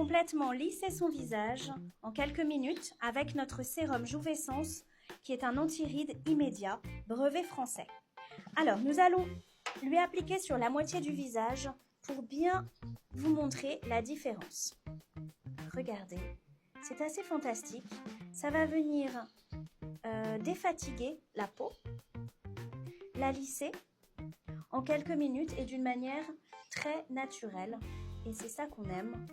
complètement lisser son visage en quelques minutes avec notre sérum Jouvescence qui est un anti-rides immédiat, brevet français. Alors, nous allons lui appliquer sur la moitié du visage pour bien vous montrer la différence. Regardez, c'est assez fantastique. Ça va venir défatiguer la peau, la lisser en quelques minutes et d'une manière très naturelle. Et c'est ça qu'on aime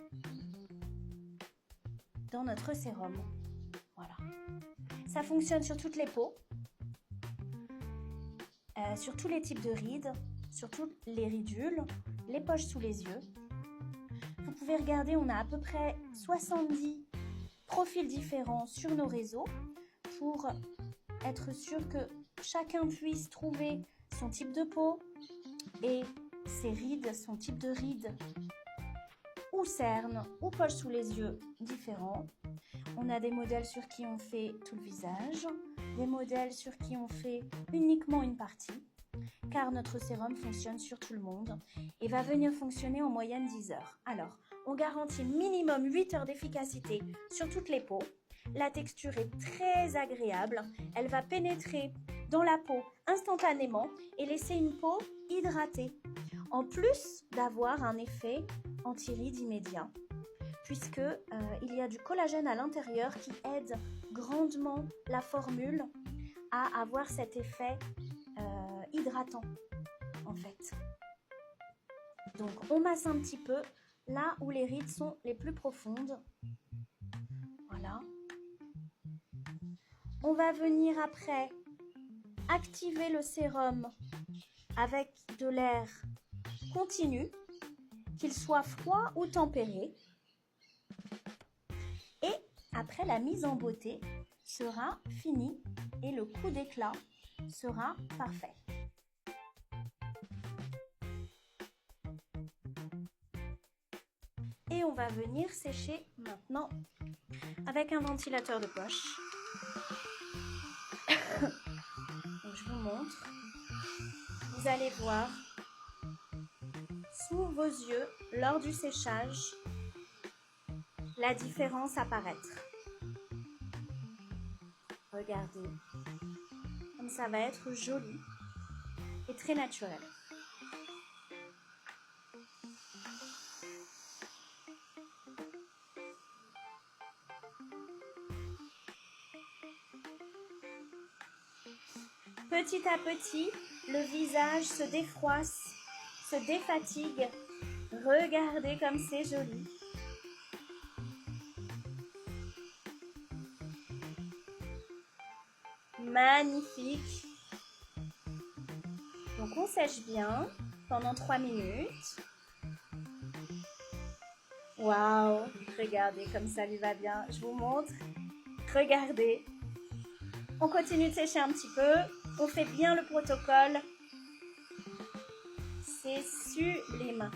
dans notre sérum. Voilà. Ça fonctionne sur toutes les peaux, sur tous les types de rides, sur toutes les ridules, les poches sous les yeux. Vous pouvez regarder, on a à peu près 70 profils différents sur nos réseaux pour être sûr que chacun puisse trouver son type de peau et ses rides, son type de rides ou cernes ou poches sous les yeux différents. On a des modèles sur qui on fait tout le visage, des modèles sur qui on fait uniquement une partie, car notre sérum fonctionne sur tout le monde et va venir fonctionner en moyenne 10 heures. Alors, on garantit minimum 8 heures d'efficacité sur toutes les peaux. La texture est très agréable, elle va pénétrer dans la peau instantanément et laisser une peau hydratée, en plus d'avoir un effet anti-rides immédiat, puisque il y a du collagène à l'intérieur qui aide grandement la formule à avoir cet effet hydratant en fait. Donc on masse un petit peu là où les rides sont les plus profondes. Voilà. On va venir après activer le sérum avec de l'air continu, qu'il soit froid ou tempéré. Et après, la mise en beauté sera finie et le coup d'éclat sera parfait. Et on va venir sécher maintenant avec un ventilateur de poche. Donc, je vous montre. Vous allez voir sous vos yeux, lors du séchage, la différence apparaître. Regardez, comme ça va être joli et très naturel. Petit à petit, le visage se défroisse, se défatigue. Regardez comme c'est joli. Magnifique. Donc on sèche bien pendant 3 minutes. Waouh, regardez comme ça lui va bien. Je vous montre. Regardez. On continue de sécher un petit peu. On fait bien le protocole. C'est sublime.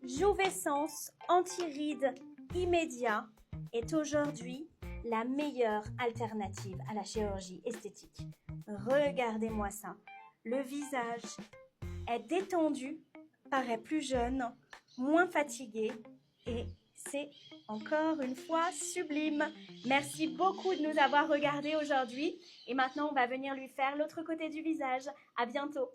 Jouvescence anti-rides immédiat est aujourd'hui la meilleure alternative à la chirurgie esthétique. Regardez-moi ça. Le visage est détendu, paraît plus jeune, moins fatigué et c'est encore une fois sublime. Merci beaucoup de nous avoir regardés aujourd'hui et maintenant on va venir lui faire l'autre côté du visage. À bientôt.